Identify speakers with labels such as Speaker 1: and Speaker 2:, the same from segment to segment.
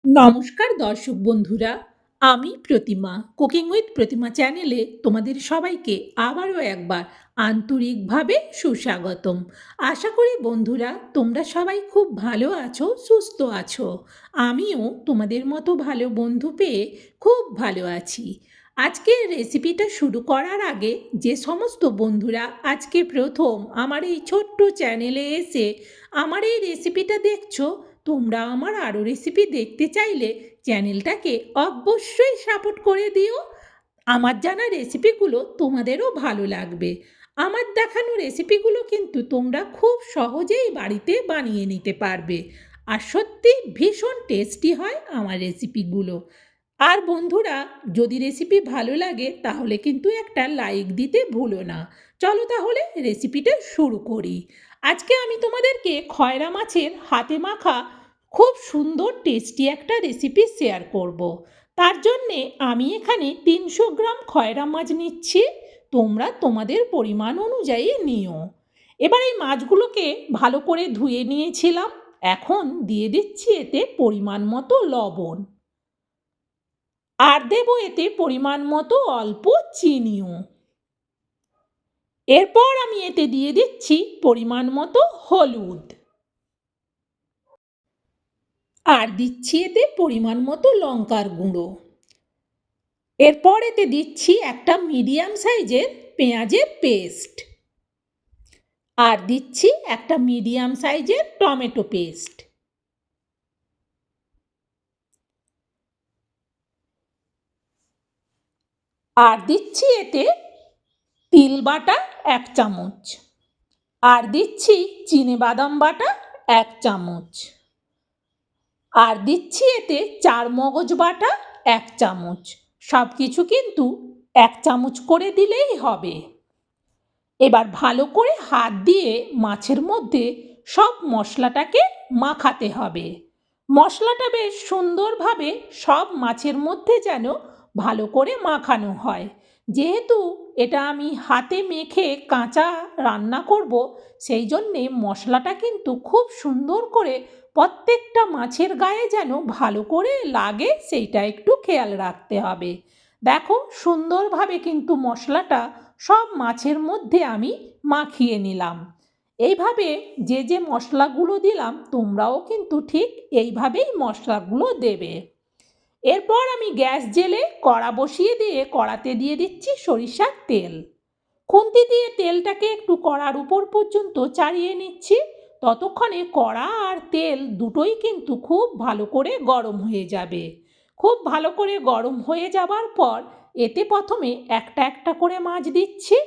Speaker 1: নমস্কার দর্শক বন্ধুরা, আমি প্রতিমা কুকিং উইথ প্রতিমা চ্যানেলে তোমাদের সবাইকে আবারও একবার আন্তরিকভাবে সুস্বাগতম। আশা করি বন্ধুরা তোমরা সবাই খুব ভালো আছো, সুস্থ আছো। আমিও তোমাদের মতো ভালো বন্ধু পেয়ে খুব ভালো আছি। আজকের রেসিপিটা শুরু করার আগে যে সমস্ত বন্ধুরা আজকে প্রথম আমার এই ছোট্ট চ্যানেলে এসে আমার এই রেসিপিটা দেখছো, তোমরা আমার আরও রেসিপি দেখতে চাইলে চ্যানেলটাকে অবশ্যই সাপোর্ট করে দিও। আমার জানা রেসিপিগুলো তোমাদেরও ভালো লাগবে। আমার দেখানো রেসিপিগুলো কিন্তু তোমরা খুব সহজেই বাড়িতে বানিয়ে নিতে পারবে। আর সত্যি ভীষণ টেস্টি হয় আমার রেসিপিগুলো। আর বন্ধুরা, যদি রেসিপি ভালো লাগে তাহলে কিন্তু একটা লাইক দিতে ভুলো না। চলো তাহলে রেসিপিটা শুরু করি। আজকে আমি তোমাদেরকে খয়রা মাছের হাতে মাখা খুব সুন্দর টেস্টি একটা রেসিপি শেয়ার করব। তার জন্যে আমি এখানে 300 গ্রাম খয়রা মাছ নিচ্ছি। তোমরা তোমাদের পরিমাণ অনুযায়ী নিও। এবার এই মাছগুলোকে ভালো করে ধুয়ে নিয়েছিলাম। এখন দিয়ে দিচ্ছি এতে পরিমাণ মতো লবণ, আর দেবো এতে পরিমাণ মতো অল্প চিনিও। এরপর আমি এতে দিয়ে দিচ্ছি পরিমাণ মতো হলুদ, আর দিচ্ছি এতে পরিমাণ মতো লঙ্কার গুঁড়ো। এরপর এতে দিচ্ছি একটা মিডিয়াম সাইজের পেঁয়াজের পেস্ট, আর দিচ্ছি একটা মিডিয়াম সাইজের টমেটো পেস্ট, আর দিচ্ছি এতে তিল বাটা 1 চামচ, আর দিচ্ছি চিনেবাদাম বাটা 1 চামচ, আর দিচ্ছি এতে চারমগজ বাটা 1 চামচ। সব কিছু কিন্তু 1 চামচ করে দিলেই হবে। এবার ভালো করে হাত দিয়ে মাছের মধ্যে সব মশলাটাকে মাখাতে হবে। মশলাটা বেশ সুন্দরভাবে সব মাছের মধ্যে যেন ভালো করে মাখানো হয়। যেহেতু এটা আমি হাতে মেখে কাঁচা রান্না করব, সেই জন্যে মশলাটা কিন্তু খুব সুন্দর করে প্রত্যেকটা মাছের গায়ে যেন ভালো করে লাগে, সেইটা একটু খেয়াল রাখতে হবে। দেখো সুন্দরভাবে কিন্তু মশলাটা সব মাছের মধ্যে আমি মাখিয়ে নিলাম। এইভাবে যে যে মশলাগুলো দিলাম তোমরাও কিন্তু ঠিক এইভাবেই মশলাগুলো দেবে। এরপর আমি গ্যাস জেলে কড়া বসিয়ে দিয়ে কড়াতে দিয়ে দিচ্ছি সরিষার তেল। খুন্তি দিয়ে তেলটাকে একটু কড়ার উপর পর্যন্ত চাড়িয়ে নিচ্ছি। ততক্ষণে কড়া আর তেল দুটোই কিন্তু খুব ভালো করে গরম হয়ে যাবে। খুব ভালো করে গরম হয়ে যাবার পর এতে প্রথমে একটা একটা করে মাছ দিচ্ছি।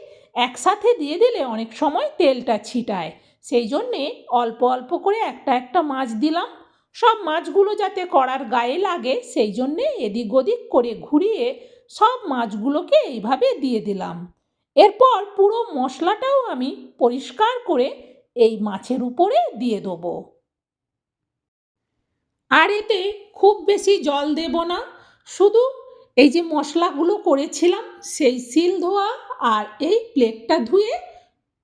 Speaker 1: একসাথে দিয়ে দিলে অনেক সময় তেলটা ছিটায়, সেই জন্যে অল্প অল্প করে একটা একটা মাছ দিলাম। সব মাছগুলো যাতে কড়ার গায়ে লাগে সেই জন্যে এদিক ওদিক করে ঘুরিয়ে সব মাছগুলোকে এইভাবে দিয়ে দিলাম। এরপর পুরো মশলাটাও আমি পরিষ্কার করে এই মাছের উপরে দিয়ে দেবো। আর এতে খুব বেশি জল দেব না, শুধু এই যে মশলাগুলো করেছিলাম সেই শিল ধোয়া আর এই প্লেটটা ধুয়ে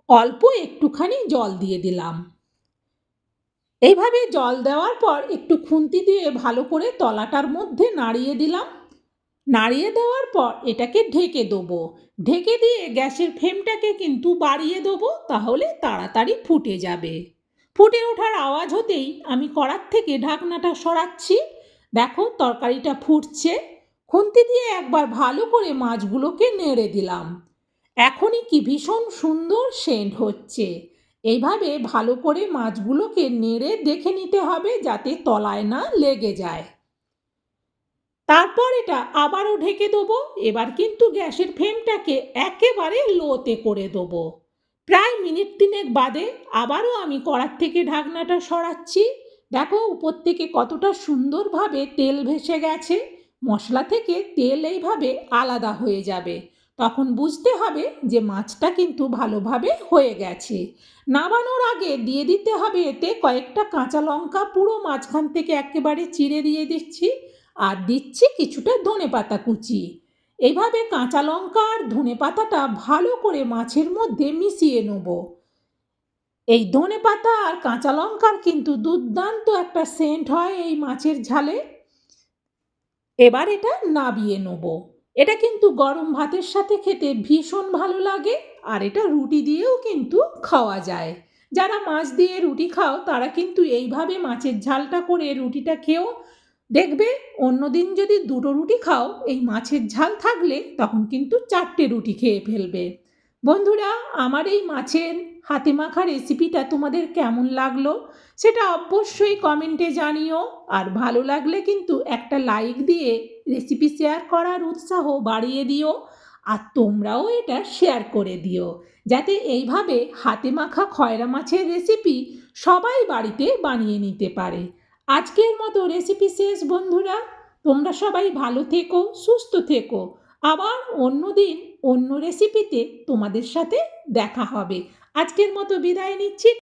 Speaker 1: অল্প একটুখানি জল দিয়ে দিলাম। এইভাবে জল দেওয়ার পর একটু খুন্তি দিয়ে ভালো করে তলাটার মধ্যে নাড়িয়ে দিলাম। নাড়িয়ে দেওয়ার পর এটাকে ঢেকে দেবো। ঢেকে দিয়ে গ্যাসের ফ্লেমটাকে কিন্তু বাড়িয়ে দেবো, তাহলে তাড়াতাড়ি ফুটে যাবে। ফুটে ওঠার আওয়াজ হতেই আমি কড়ার থেকে ঢাকনাটা সরাচ্ছি। দেখো তরকারিটা ফুটছে। খুন্তি দিয়ে একবার ভালো করে মাছগুলোকে নেড়ে দিলাম। এখনই কি ভীষণ সুন্দর সেন্ট হচ্ছে। এইভাবে ভালো করে মাছগুলোকে নেড়ে দেখে নিতে হবে যাতে তলায় না লেগে যায়। তারপর এটা আবারও ঢেকে দেবো। এবার কিন্তু গ্যাসের ফ্লেমটাকে একেবারে লোতে করে দেবো। প্রায় মিনিট 3 বাদে আবারও আমি কড়ার থেকে ঢাকনাটা সরাচ্ছি। দেখো উপর থেকে কতটা সুন্দরভাবে তেল ভেসে গেছে। মশলা থেকে তেল এইভাবে আলাদা হয়ে যাবে, তখন বুঝতে হবে যে মাছটা কিন্তু ভালোভাবে হয়ে গেছে। নামানোর আগে দিয়ে দিতে হবে এতে কয়েকটা কাঁচা লঙ্কা পুরো মাঝখান থেকে একেবারে চিড়ে দিয়ে দিচ্ছি, আর দিচ্ছি কিছুটা ধনেপাতা কুচি। এইভাবে কাঁচা লঙ্কা আর ধনেপাতাটা ভালো করে মাছের মধ্যে মিশিয়ে নেব। এই ধনেপাতা আর কাঁচা লঙ্কার কিন্তু দুর্দান্ত একটা সেন্ট হয় এই মাছের ঝালে। এবার এটা নাবিয়ে নেব। এটা কিন্তু গরম ভাতের সাথে খেতে ভীষণ ভালো লাগে, আর এটা রুটি দিয়েও কিন্তু খাওয়া যায়। যারা মাছ দিয়ে রুটি খাও তারা কিন্তু এইভাবে মাছের ঝালটা করে রুটিটা খেয়েও দেখবে। অন্যদিন যদি দুটো রুটি খাও, এই মাছের ঝাল থাকলে তখন কিন্তু 4টে রুটি খেয়ে ফেলবে। বন্ধুরা, আমার এই মাছের হাতে মাখা রেসিপিটা তোমাদের কেমন লাগলো সেটা অবশ্যই কমেন্টে জানিও। আর ভালো লাগলে কিন্তু একটা লাইক দিয়ে রেসিপি শেয়ার করার উৎসাহ বাড়িয়ে দিও। আর তোমরাও এটা শেয়ার করে দিও, যাতে এইভাবে হাতে মাখা খয়রা মাছের রেসিপি সবাই বাড়িতে বানিয়ে নিতে পারে। আজকের মতো রেসিপি শেষ বন্ধুরা। তোমরা সবাই ভালো থেকো, সুস্থ থেকো। আবার অন্য দিন অন্য রেসিপিতে তোমাদের সাথে দেখা হবে। আজকের মতো বিদায় নিচ্ছি।